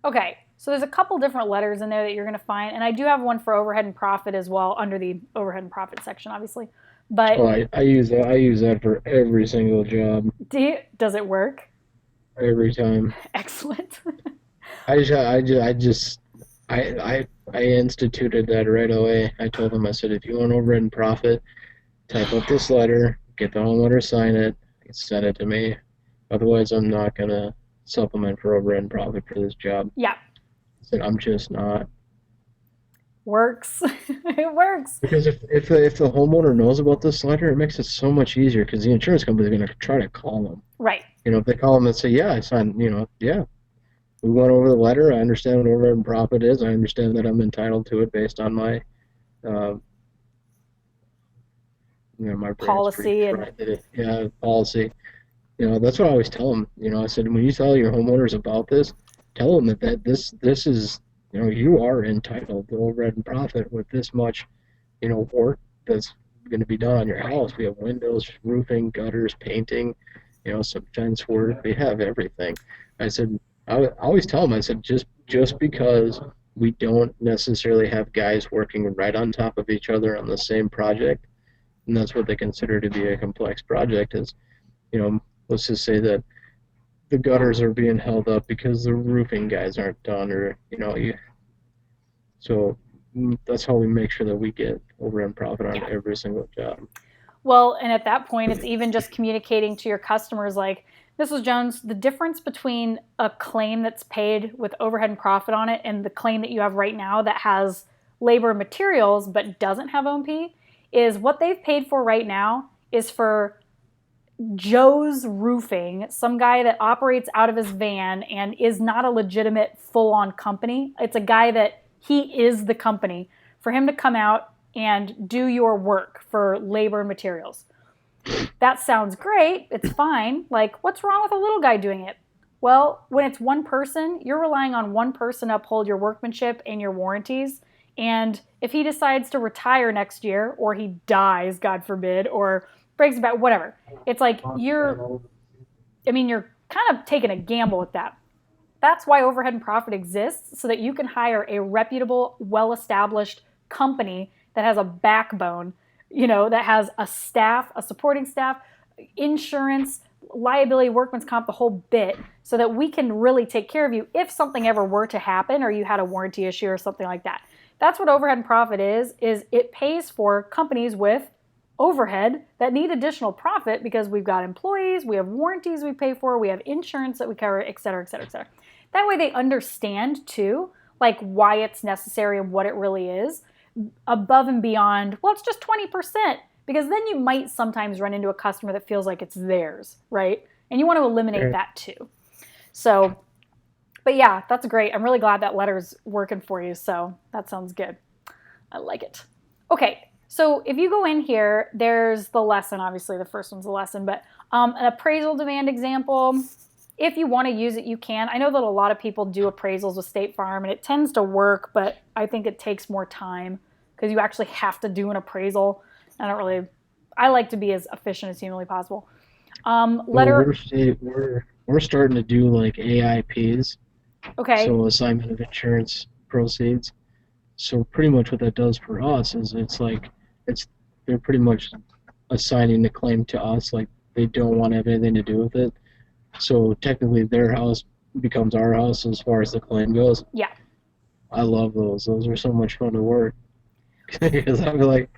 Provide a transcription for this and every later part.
Okay, so there's a couple different letters in there that you're going to find, and I do have one for overhead and profit as well under the overhead and profit section, obviously. Oh, But I use that. I use that for every single job, does it work? every time. Excellent. I instituted that right away. I told them, I said, if you want overhead and profit, type up this letter, get the homeowner to sign it, and send it to me. Otherwise, I'm not gonna supplement for overhead and profit for this job. Yeah, I said, I'm just not. works. It works. Because if the homeowner knows about this letter, it makes it so much easier because the insurance company is going to try to call them. Right. If they call them and say, yeah, I signed, yeah, we went over the letter. I understand what overhead and profit is. I understand that I'm entitled to it based on my, uh, my brain's pretty Policy and fried today. Yeah, policy. That's what I always tell them. I said, when you tell your homeowners about this, tell them that this is, you are entitled to overhead and profit with this much, work that's going to be done on your house. We have windows, roofing, gutters, painting, some fence work. We have everything. I said, I always tell them, I said, just because we don't necessarily have guys working right on top of each other on the same project, and that's what they consider to be a complex project is, let's just say that the gutters are being held up because the roofing guys aren't done, or so that's how we make sure that we get over and profit on yeah. every single job. Well, and at that point, it's even just communicating to your customers like, Mrs. Jones, the difference between a claim that's paid with overhead and profit on it and the claim that you have right now that has labor and materials but doesn't have O&P is what they've paid for right now is for Joe's Roofing, some guy that operates out of his van and is not a legitimate full on company. It's a guy that he is the company for him to come out and do your work for labor and materials. That sounds great. It's fine. Like, what's wrong with a little guy doing it? Well, when it's one person, you're relying on one person to uphold your workmanship and your warranties. And if he decides to retire next year, or he dies, God forbid, or breaks about whatever, it's like you're kind of taking a gamble with that. That's why overhead and profit exists, so that you can hire a reputable, well established company that has a backbone, that has a staff, a supporting staff, insurance, liability, workman's comp, the whole bit, so that we can really take care of you if something ever were to happen or you had a warranty issue or something like that. That's what overhead and profit is it pays for companies with overhead that need additional profit because we've got employees, we have warranties we pay for, we have insurance that we cover, et cetera, et cetera, et cetera. That way they understand too, like why it's necessary and what it really is above and beyond, well, it's just 20%, because then you might sometimes run into a customer that feels like it's theirs, right? And you want to eliminate Right. that too. So, but yeah, that's great. I'm really glad that letter's working for you. So that sounds good. I like it. Okay, so if you go in here, there's the lesson. Obviously, the first one's the lesson, but an appraisal demand example. If you want to use it, you can. I know that a lot of people do appraisals with State Farm, and it tends to work, but I think it takes more time because you actually have to do an appraisal. I like to be as efficient as humanly possible. Well, Letter, we're starting to do like AIPs, okay, so assignment of insurance proceeds. So pretty much what that does for us is it's they're pretty much assigning the claim to us, like they don't want to have anything to do with it. So technically, their house becomes our house as far as the claim goes. yeah. I love those. Those are so much fun to work because I'd be like,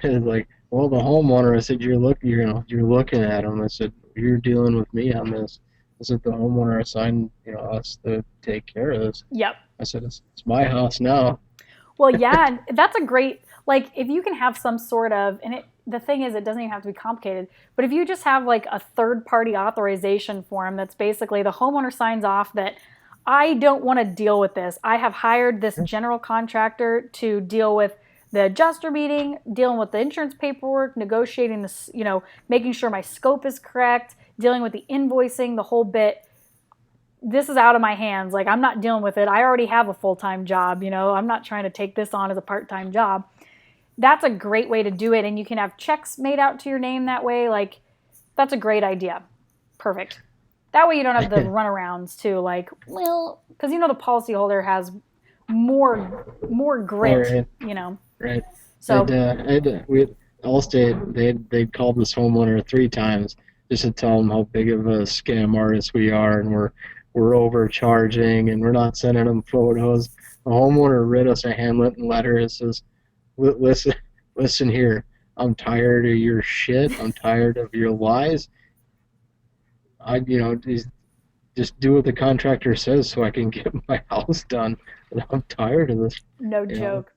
it's like, well, the homeowner. I said, you're looking at them. I said, you're dealing with me on this. I said, the homeowner assigned, us to take care of this. Yep. I said, it's my house now. Well, yeah, that's a great, like, if you can have some sort of, and the thing is, it doesn't even have to be complicated, but if you just have like a third party authorization form that's basically the homeowner signs off that I don't want to deal with this. I have hired this general contractor to deal with the adjuster meeting, dealing with the insurance paperwork, negotiating this, making sure my scope is correct, dealing with the invoicing, the whole bit. This is out of my hands. Like, I'm not dealing with it. I already have a full-time job, I'm not trying to take this on as a part-time job. That's a great way to do it, and you can have checks made out to your name that way. Like, that's a great idea. Perfect. That way you don't have the runarounds too, like, well, because the policyholder has more grit, Right, you know. right. So We Allstate, they'd called this homeowner 3 times just to tell them how big of a scam artist we are, and we're overcharging, and we're not sending them photos. The homeowner writ us a handwritten letter that says, Listen, listen here. I'm tired of your shit. I'm tired of your lies. Just do what the contractor says so I can get my house done. And I'm tired of this. no You know, joke.